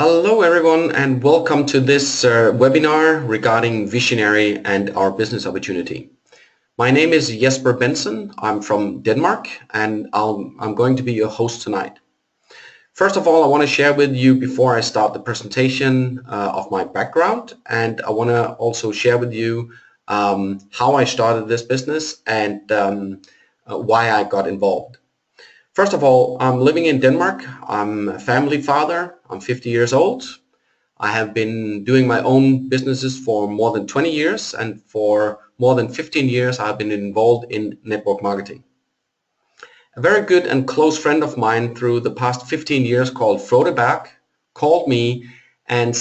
Hello everyone and welcome to this webinar regarding Visionary and our business opportunity. My name is Jesper Benson. I'm from Denmark and I'm going to be your host tonight. First of all, I want to share with you before I start the presentation of my background, and I want to also share with you how I started this business and why I got involved. First of all, I'm living in Denmark. I'm a family father. I'm 50 years old. I have been doing my own businesses for more than 20 years, and for more than 15 years I've been involved in network marketing. A very good and close friend of mine through the past 15 years called Frode Berg called me and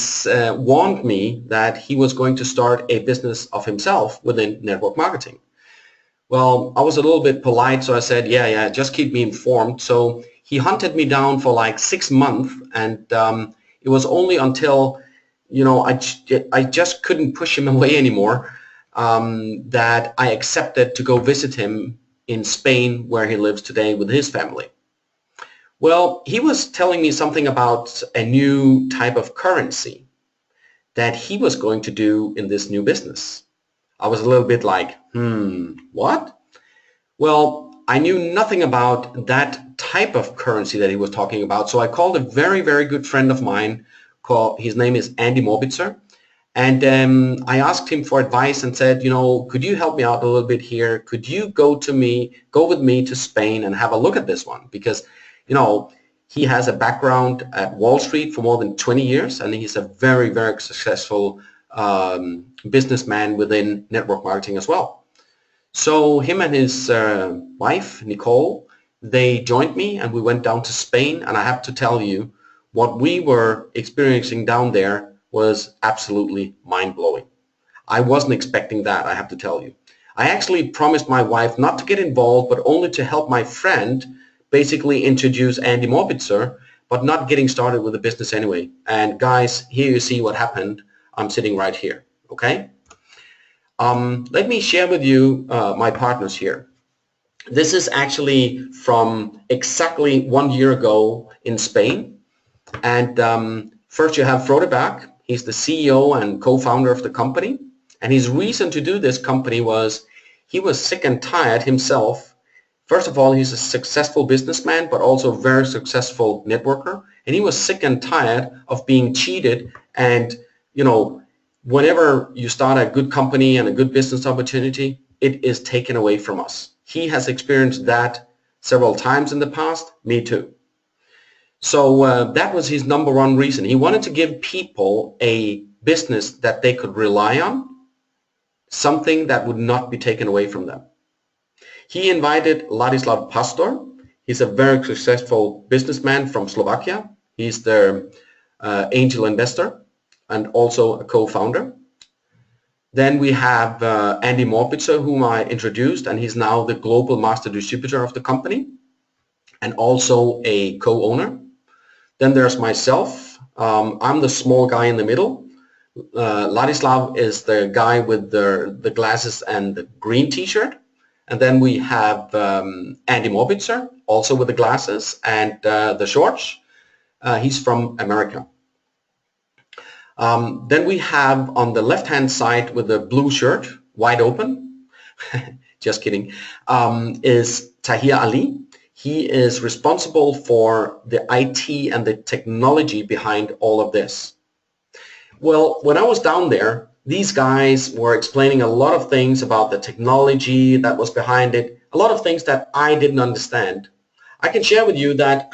warned me that he was going to start a business of himself within network marketing. Well, I was a little bit polite, so I said, yeah, just keep me informed. So he hunted me down for like 6 months, and it was only until, I just couldn't push him away anymore that I accepted to go visit him in Spain, where he lives today with his family. Well, he was telling me something about a new type of currency that he was going to do in this new business. I was a little bit like, what? Well, I knew nothing about that type of currency that he was talking about, so I called a very, very good friend of mine. His name is Andy Morbitzer, and I asked him for advice and said, could you help me out a little bit here? Could you go with me to Spain and have a look at this one? Because, he has a background at Wall Street for more than 20 years, and he's a very, very successful businessman within network marketing as well. So him and his wife, Nicole, they joined me and we went down to Spain, and I have to tell you, what we were experiencing down there was absolutely mind-blowing. I wasn't expecting that, I have to tell you. I actually promised my wife not to get involved, but only to help my friend basically introduce Andy Morbitzer, but not getting started with the business anyway. And guys, here you see what happened. I'm sitting right here, okay? Let me share with you my partners here. This is actually from exactly 1 year ago in Spain. And first you have Frode Berg. He's the CEO and co-founder of the company. And his reason to do this company was he was sick and tired himself. First of all, he's a successful businessman, but also a very successful networker. And he was sick and tired of being cheated. And, whenever you start a good company and a good business opportunity, it is taken away from us. He has experienced that several times in the past. Me too. So that was his number one reason. He wanted to give people a business that they could rely on, something that would not be taken away from them. He invited Ladislav Pastor. He's a very successful businessman from Slovakia. He's their angel investor and also a co-founder. Then we have Andy Morbitzer, whom I introduced, and he's now the global master distributor of the company and also a co-owner. Then there's myself. I'm the small guy in the middle. Ladislav is the guy with the glasses and the green t-shirt. And then we have Andy Morbitzer, also with the glasses and the shorts. He's from America. Then we have on the left-hand side with the blue shirt, wide open, just kidding, is Tahir Ali. He is responsible for the IT and the technology behind all of this. Well, when I was down there, these guys were explaining a lot of things about the technology that was behind it, a lot of things that I didn't understand. I can share with you that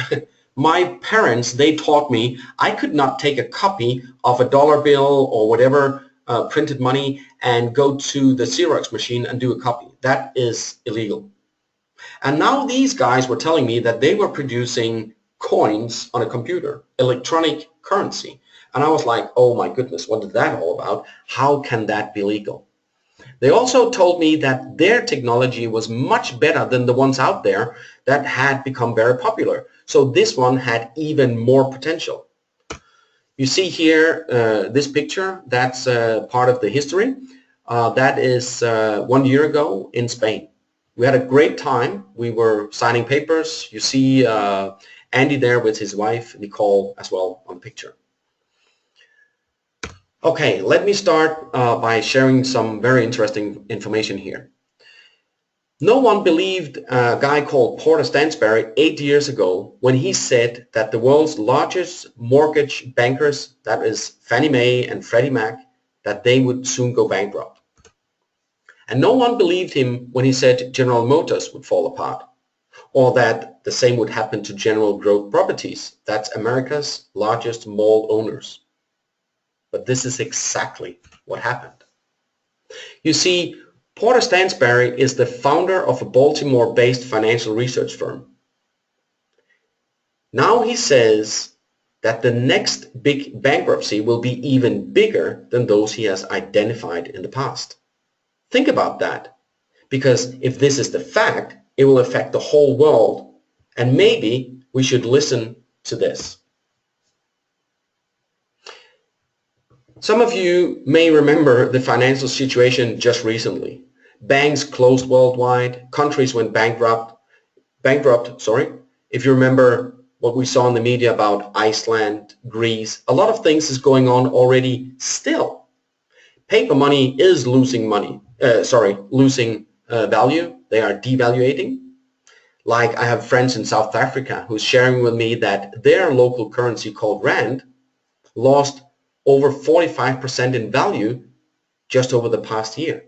my parents, they taught me I could not take a copy of a dollar bill or whatever printed money and go to the Xerox machine and do a copy. That is illegal. And now these guys were telling me that they were producing coins on a computer, electronic currency. And I was like, oh my goodness, what is that all about? How can that be legal? They also told me that their technology was much better than the ones out there that had become very popular. So this one had even more potential. You see here this picture, that's part of the history. That is 1 year ago in Spain. We had a great time. We were signing papers. You see Andy there with his wife, Nicole, as well on the picture. Okay, let me start by sharing some very interesting information here. No one believed a guy called Porter Stansberry 8 years ago when he said that the world's largest mortgage bankers, that is Fannie Mae and Freddie Mac, that they would soon go bankrupt. And no one believed him when he said General Motors would fall apart, or that the same would happen to General Growth Properties, that's America's largest mall owners. But this is exactly what happened. You see, Porter Stansberry is the founder of a Baltimore-based financial research firm. Now he says that the next big bankruptcy will be even bigger than those he has identified in the past. Think about that, because if this is the fact, it will affect the whole world, and maybe we should listen to this. Some of you may remember the financial situation just recently. Banks closed worldwide, countries went bankrupt. If you remember what we saw in the media about Iceland, Greece, a lot of things is going on already still. Paper money is losing value. They are devaluating. Like I have friends in South Africa who's sharing with me that their local currency called Rand lost over 45% in value just over the past year.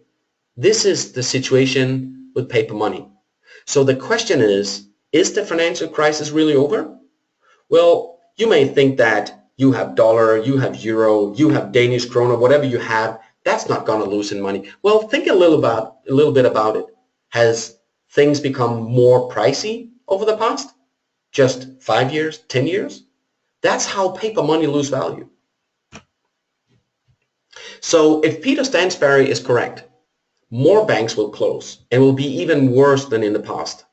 This is the situation with paper money. So the question is the financial crisis really over? Well, you may think that you have dollar, you have euro, you have Danish krona, whatever you have, that's not going to loosen money. Well, think a little bit about it. Has things become more pricey over the past? Just 5 years, 10 years? That's how paper money loses value. So if Peter Stansberry is correct, more banks will close and will be even worse than in the past.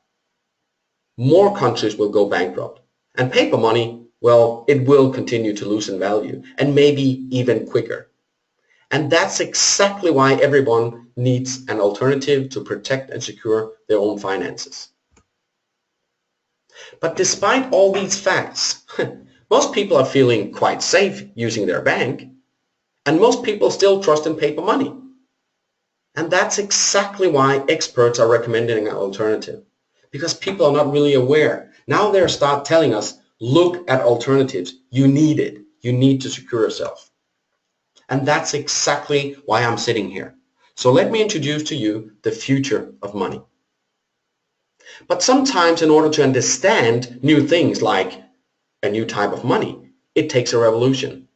More countries will go bankrupt. And paper money, well, it will continue to lose in value and maybe even quicker. And that's exactly why everyone needs an alternative to protect and secure their own finances. But despite all these facts, most people are feeling quite safe using their bank, and most people still trust in paper money. And that's exactly why experts are recommending an alternative, because people are not really aware. Now they're start telling us, look at alternatives. You need it. You need to secure yourself. And that's exactly why I'm sitting here. So let me introduce to you the future of money. But sometimes in order to understand new things like a new type of money, it takes a revolution.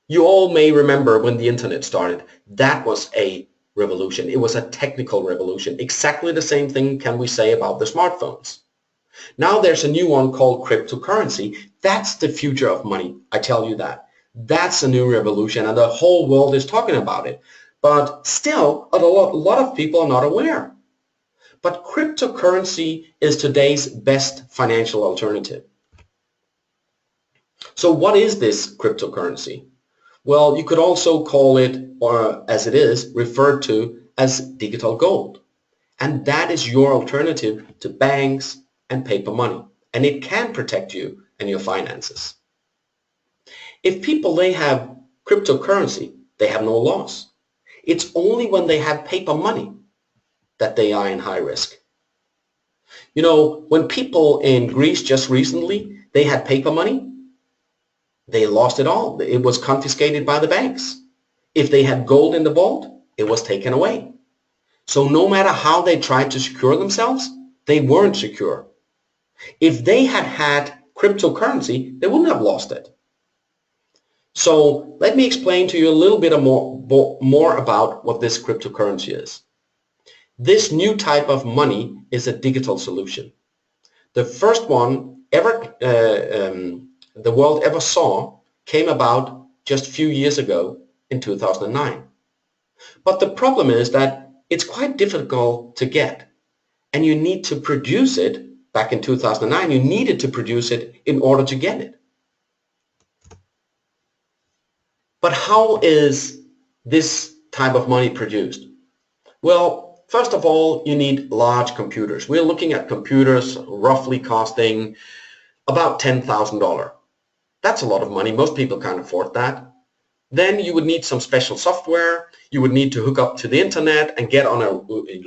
You all may remember when the internet started. That was a revolution. It was a technical revolution. Exactly the same thing can we say about the smartphones. Now there's a new one called cryptocurrency. That's the future of money. I tell you that. That's a new revolution and the whole world is talking about it. But still, a lot of people are not aware. But cryptocurrency is today's best financial alternative. So what is this cryptocurrency? Well, you could also call it, or as it is, referred to as digital gold. And that is your alternative to banks and paper money. And it can protect you and your finances. If people, they have cryptocurrency, they have no loss. It's only when they have paper money that they are in high risk. You know, when people in Greece just recently, they had paper money, they lost it all. It was confiscated by the banks. If they had gold in the vault, it was taken away. So no matter how they tried to secure themselves, they weren't secure. If they had had cryptocurrency, they wouldn't have lost it. So let me explain to you a little bit more about what this cryptocurrency is. This new type of money is a digital solution. The first one ever the world ever saw came about just a few years ago in 2009. But the problem is that it's quite difficult to get, and you need to produce it. Back in 2009, you needed to produce it in order to get it. But how is this type of money produced? Well, first of all, you need large computers. We're looking at computers roughly costing about $10,000. That's a lot of money. Most people can't afford that. then you would need some special software. You would need to hook up to the internet and get on a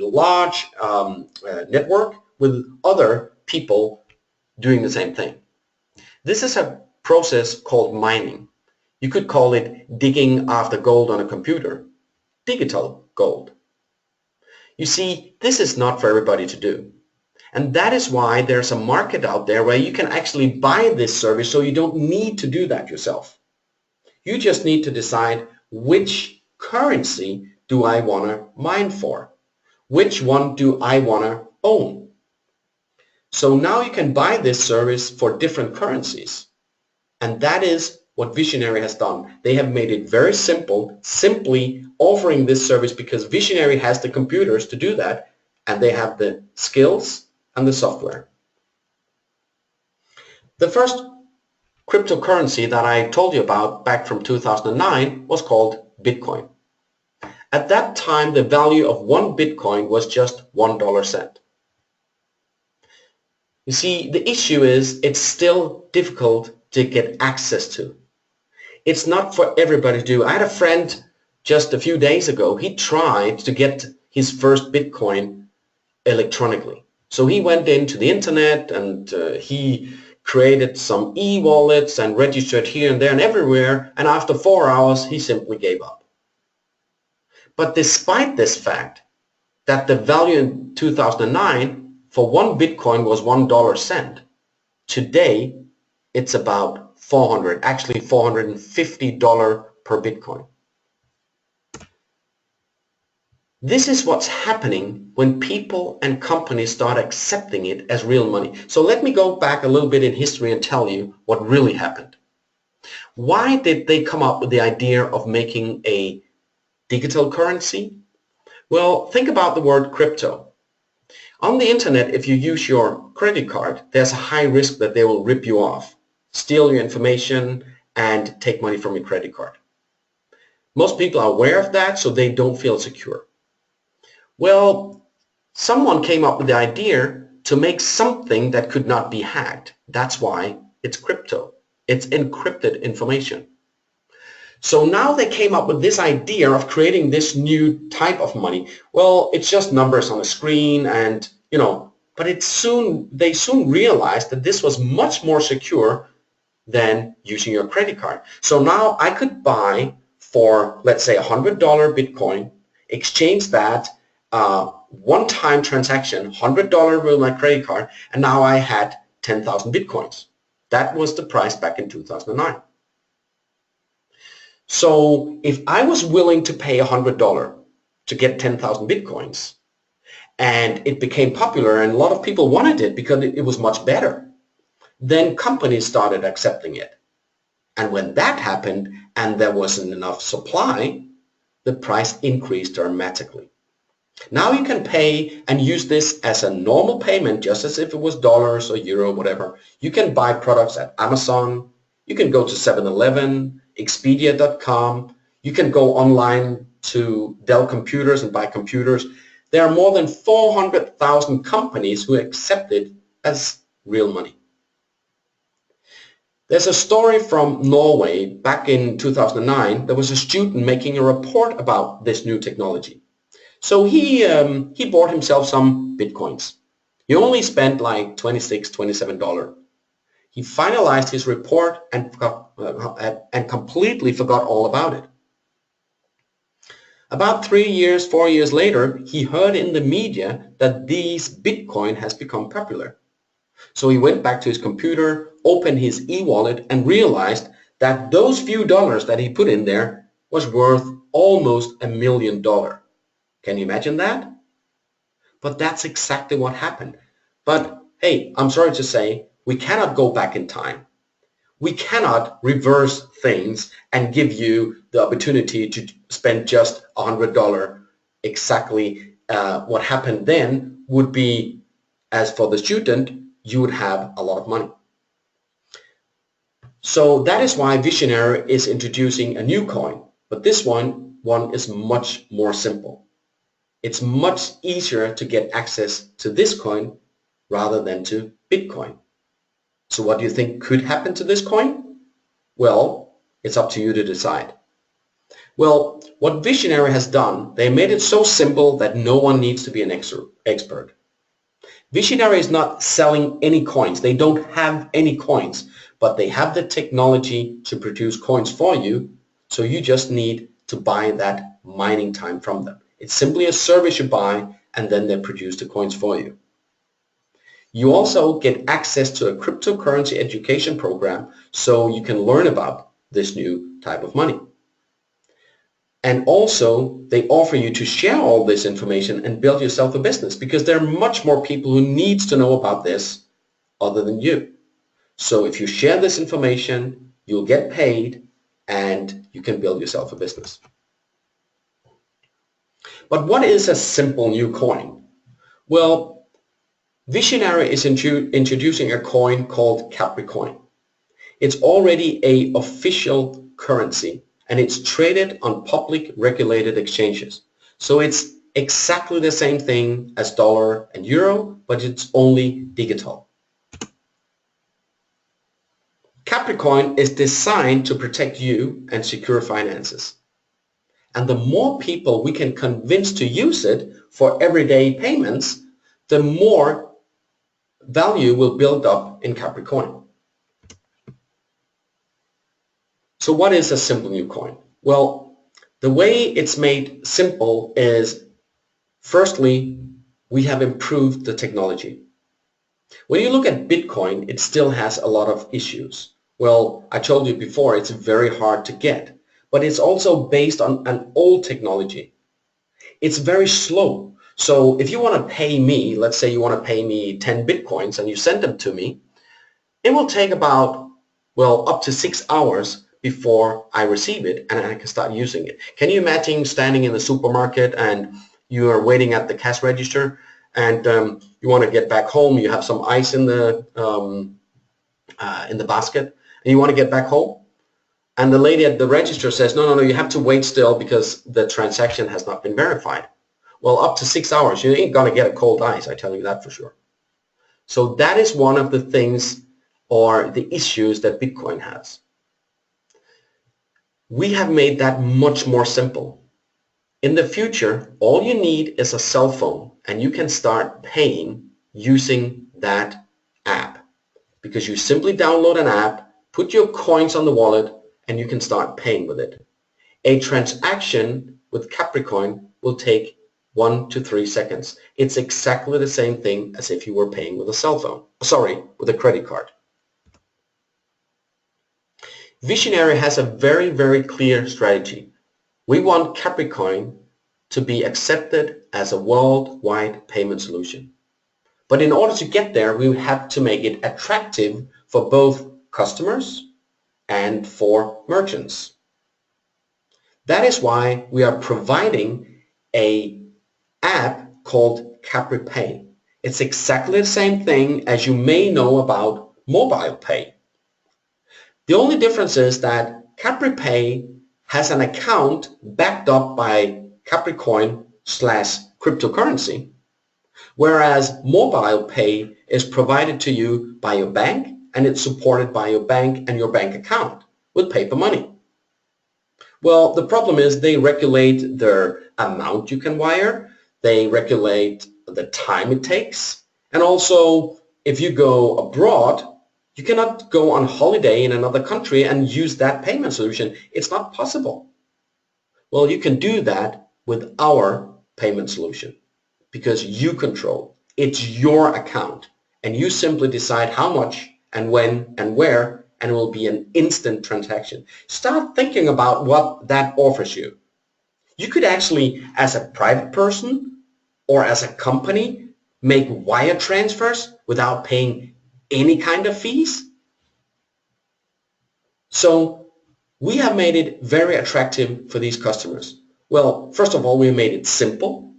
large network with other people doing the same thing. This is a process called mining. You could call it digging after gold on a computer, digital gold. You see, this is not for everybody to do. And that is why there's a market out there where you can actually buy this service, so you don't need to do that yourself. You just need to decide which currency do I want to mine for? Which one do I want to own? So now you can buy this service for different currencies. And that is what Vizionary has done. They have made it very simple, simply offering this service because Vizionary has the computers to do that, and they have the skills and the software. The first cryptocurrency that I told you about back from 2009 was called Bitcoin. At that time, the value of one Bitcoin was just $1. You see, the issue is it's still difficult to get access to. It's not for everybody to do. I had a friend just a few days ago. He tried to get his first Bitcoin electronically. So he went into the internet and he created some e-wallets and registered here and there and everywhere, and after 4 hours he simply gave up. But despite this fact that the value in 2009 for one Bitcoin was $1, today it's about $450 per Bitcoin. This is what's happening when people and companies start accepting it as real money. So let me go back a little bit in history and tell you what really happened. Why did they come up with the idea of making a digital currency? Well, think about the word crypto. On the internet, if you use your credit card, there's a high risk that they will rip you off, steal your information, and take money from your credit card. Most people are aware of that, so they don't feel secure. Well, someone came up with the idea to make something that could not be hacked. That's why it's crypto. It's encrypted information. So now they came up with this idea of creating this new type of money. Well, it's just numbers on a screen and, but they soon realized that this was much more secure than using your credit card. So now I could buy for, let's say, $100 Bitcoin, exchange that, one-time transaction, $100 with my credit card, and now I had 10,000 Bitcoins. That was the price back in 2009. So if I was willing to pay $100 to get 10,000 Bitcoins, and it became popular and a lot of people wanted it because it was much better, then companies started accepting it. And when that happened and there wasn't enough supply, the price increased dramatically. Now you can pay and use this as a normal payment, just as if it was dollars or euro, whatever. You can buy products at Amazon. You can go to 7-Eleven, Expedia.com. You can go online to Dell Computers and buy computers. There are more than 400,000 companies who accept it as real money. There's a story from Norway back in 2009. There was a student making a report about this new technology. So he bought himself some Bitcoins. He only spent like $26, $27. He finalized his report and completely forgot all about it. About 3 years, 4 years later, he heard in the media that these Bitcoin has become popular. So he went back to his computer, opened his e-wallet, and realized that those few dollars that he put in there was worth almost $1 million. Can you imagine that? But that's exactly what happened. But hey, I'm sorry to say, we cannot go back in time. We cannot reverse things and give you the opportunity to spend just $100. Exactly what happened then would be, as for the student, you would have a lot of money. So that is why Vizionary is introducing a new coin. But this one is much more simple. It's much easier to get access to this coin rather than to Bitcoin. So what do you think could happen to this coin? Well, it's up to you to decide. Well, what Visionary has done, they made it so simple that no one needs to be an expert. Visionary is not selling any coins. They don't have any coins, but they have the technology to produce coins for you, so you just need to buy that mining time from them. It's simply a service you buy, and then they produce the coins for you. You also get access to a cryptocurrency education program, so you can learn about this new type of money. And also, they offer you to share all this information and build yourself a business, because there are much more people who needs to know about this other than you. So if you share this information, you'll get paid and you can build yourself a business. But what is a simple new coin? Well, Visionary is introducing a coin called Capricoin. It's already an official currency, and it's traded on public regulated exchanges. So it's exactly the same thing as dollar and euro, but it's only digital. Capricoin is designed to protect you and secure finances. And the more people we can convince to use it for everyday payments, the more value will build up in Capricoin. So what is a simple new coin? Well, the way it's made simple is, firstly, we have improved the technology. When you look at Bitcoin, it still has a lot of issues. Well, I told you before, it's very hard to get, but it's also based on an old technology. It's very slow. So if you want to pay me, let's say you want to pay me 10 Bitcoins and you send them to me, it will take about, well, up to 6 hours before I receive it and I can start using it. Can you imagine standing in the supermarket and you are waiting at the cash register and you want to get back home, you have some ice in the basket, and you want to get back home, and the lady at the register says, no, you have to wait still because the transaction has not been verified. Well, up to 6 hours, you ain't going to get a cold ice, I tell you that for sure. So that is one of the things or the issues that Bitcoin has. We have made that much more simple. In the future, all you need is a cell phone and you can start paying using that app, because you simply download an app, put your coins on the wallet, and you can start paying with it. A transaction with Capricoin will take 1 to 3 seconds. It's exactly the same thing as if you were paying with a cell phone. Sorry, with a credit card. Visionary has a very, very clear strategy. We want Capricoin to be accepted as a worldwide payment solution. But in order to get there, we have to make it attractive for both customers and for merchants. That is why we are providing an app called CapriPay. It's exactly the same thing as you may know about mobile pay. The only difference is that CapriPay has an account backed up by Capricoin/cryptocurrency, whereas mobile pay is provided to you by your bank, and it's supported by your bank and your bank account with paper money. Well, the problem is they regulate the amount you can wire, they regulate the time it takes, and also if you go abroad, you cannot go on holiday in another country and use that payment solution. It's not possible. Well, you can do that with our payment solution because you control. It's your account, and you simply decide how much and when and where, and it will be an instant transaction. Start thinking about what that offers you. You could actually, as a private person or as a company, make wire transfers without paying any kind of fees. So we have made it very attractive for these customers. Well, first of all, we made it simple.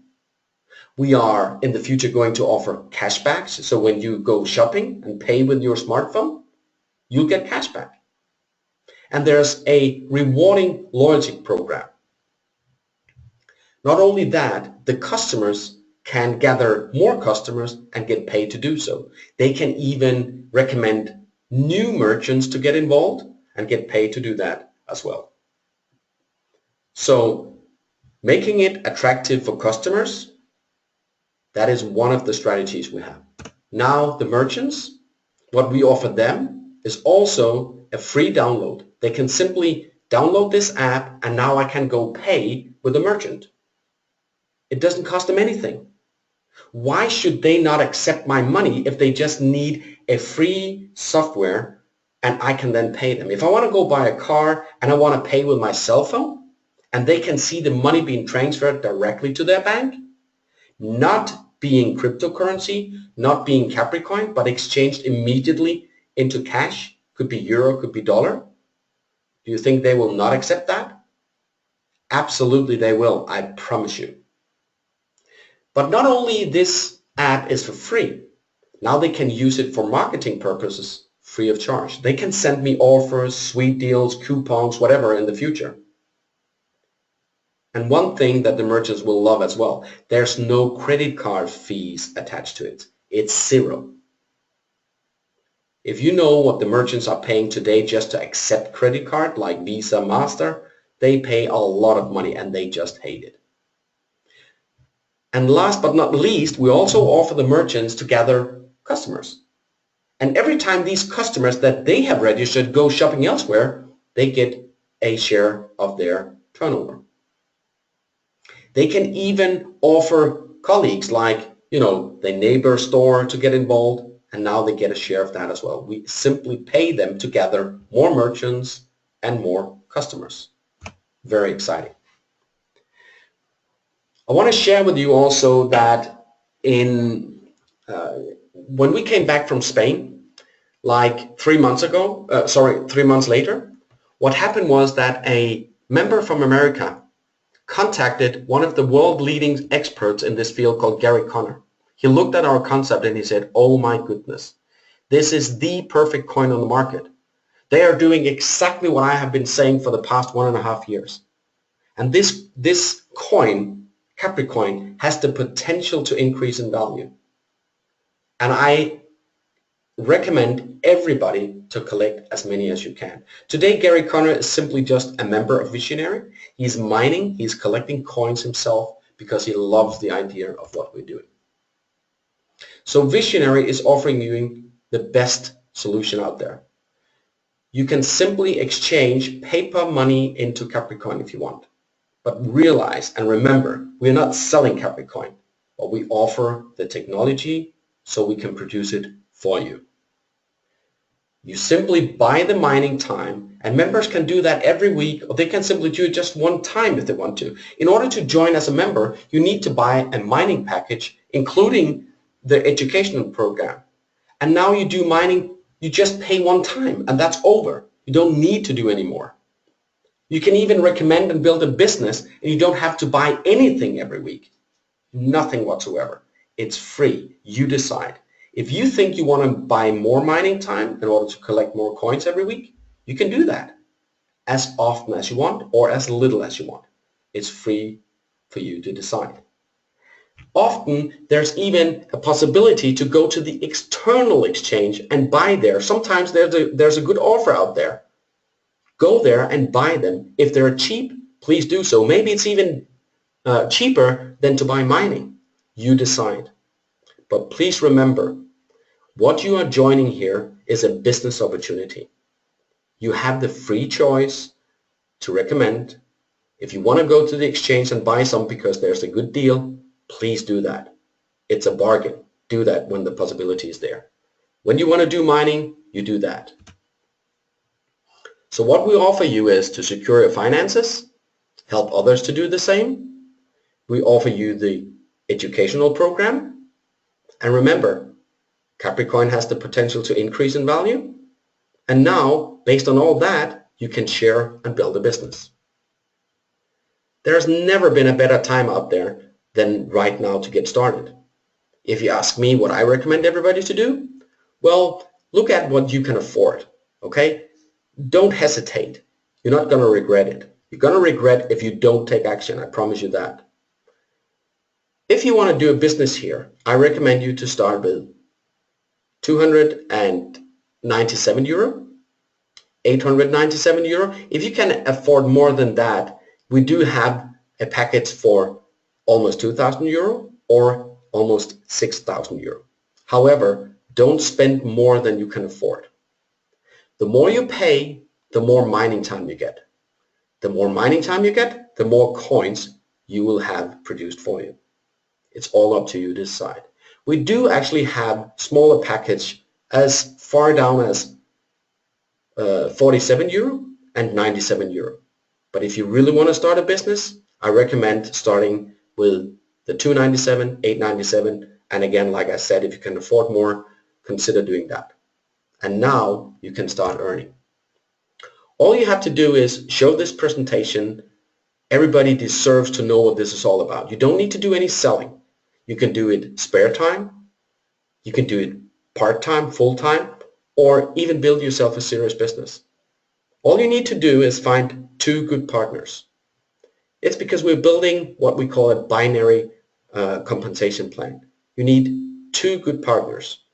We are in the future going to offer cashbacks. So when you go shopping and pay with your smartphone, you'll get cashback. And there's a rewarding loyalty program. Not only that, the customers can gather more customers and get paid to do so. They can even recommend new merchants to get involved and get paid to do that as well. So making it attractive for customers, that is one of the strategies we have. Now the merchants, what we offer them is also a free download. They can simply download this app and now I can go pay with the merchant. It doesn't cost them anything. Why should they not accept my money if they just need a free software and I can then pay them? If I want to go buy a car and I want to pay with my cell phone and they can see the money being transferred directly to their bank, not being cryptocurrency, not being Capricoin, but exchanged immediately into cash, could be euro, could be dollar, do you think they will not accept that? Absolutely they will, I promise you. But not only this app is for free, now they can use it for marketing purposes free of charge. They can send me offers, sweet deals, coupons, whatever in the future. And one thing that the merchants will love as well, there's no credit card fees attached to it. It's zero. If you know what the merchants are paying today just to accept credit card like Visa, Master, they pay a lot of money and they just hate it. And last but not least, we also offer the merchants to gather customers. And every time these customers that they have registered go shopping elsewhere, they get a share of their turnover. They can even offer colleagues like, the neighbor store to get involved, and now they get a share of that as well. We simply pay them to gather more merchants and more customers. Very exciting. I want to share with you also that when we came back from Spain, like 3 months later, what happened was that a member from America contacted one of the world leading experts in this field called Gary Connor. He looked at our concept and he said, oh my goodness, this is the perfect coin on the market. They are doing exactly what I have been saying for the past 1.5 years. And this coin, Capricoin, has the potential to increase in value. And I recommend everybody to collect as many as you can. Today, Gary Connor is simply just a member of Visionary. He's mining, he's collecting coins himself because he loves the idea of what we're doing. So Visionary is offering you the best solution out there. You can simply exchange paper money into Capricoin if you want. But realize and remember, we're not selling Capricoin, but we offer the technology so we can produce it for you. You simply buy the mining time, and members can do that every week, or they can simply do it just one time if they want to. In order to join as a member, you need to buy a mining package, including the educational program. And now you do mining, you just pay one time, and that's over. You don't need to do any more. You can even recommend and build a business, and you don't have to buy anything every week. Nothing whatsoever. It's free. You decide. If you think you want to buy more mining time in order to collect more coins every week, you can do that as often as you want or as little as you want. It's free for you to decide. Often there's even a possibility to go to the external exchange and buy there. Sometimes there's a good offer out there. Go there and buy them. If they're cheap, please do so. Maybe it's even cheaper than to buy mining. You decide. But please remember, what you are joining here is a business opportunity. You have the free choice to recommend. If you want to go to the exchange and buy some because there's a good deal, please do that. It's a bargain. Do that when the possibility is there. When you want to do mining, you do that. So what we offer you is to secure your finances, help others to do the same. We offer you the educational program. And remember, Capricoin has the potential to increase in value. And now, based on all that, you can share and build a business. There's never been a better time out there than right now to get started. If you ask me what I recommend everybody to do, well, look at what you can afford, okay? Don't hesitate. You're not going to regret it. You're going to regret if you don't take action, I promise you that. If you want to do a business here, I recommend you to start with 297 euro, 897 euro. If you can afford more than that, We do have a package for almost 2,000 euro or almost 6,000 euro. However, don't spend more than you can afford. The more you pay, the more mining time you get. The more mining time you get, the more coins you will have produced for you. It's all up to you to decide. We do actually have smaller package as far down as 47 euro and 97 euro. But if you really want to start a business, I recommend starting with the 297, 897, and again, like I said, if you can afford more, consider doing that. And now you can start earning. All you have to do is show this presentation. Everybody deserves to know what this is all about. You don't need to do any selling. You can do it spare time. You can do it part-time, full-time, or even build yourself a serious business. All you need to do is find 2 good partners. It's because we're building what we call a binary compensation plan. You need 2 good partners.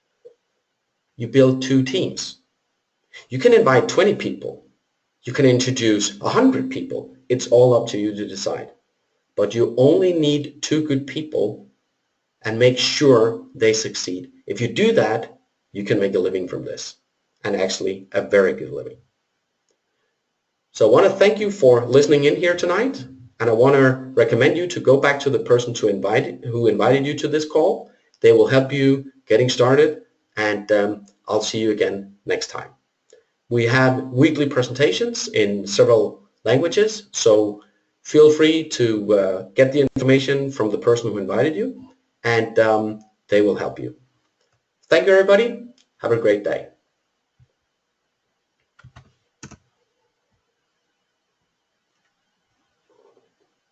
You build 2 teams. You can invite 20 people. You can introduce 100 people. It's all up to you to decide. But you only need 2 good people and make sure they succeed. If you do that, you can make a living from this, and actually a very good living. So I want to thank you for listening in here tonight, and I want to recommend you to go back to the person who invited you to this call. They will help you getting started, and I'll see you again next time. We have weekly presentations in several languages, so feel free to get the information from the person who invited you, and they will help you. Thank you, everybody. Have a great day.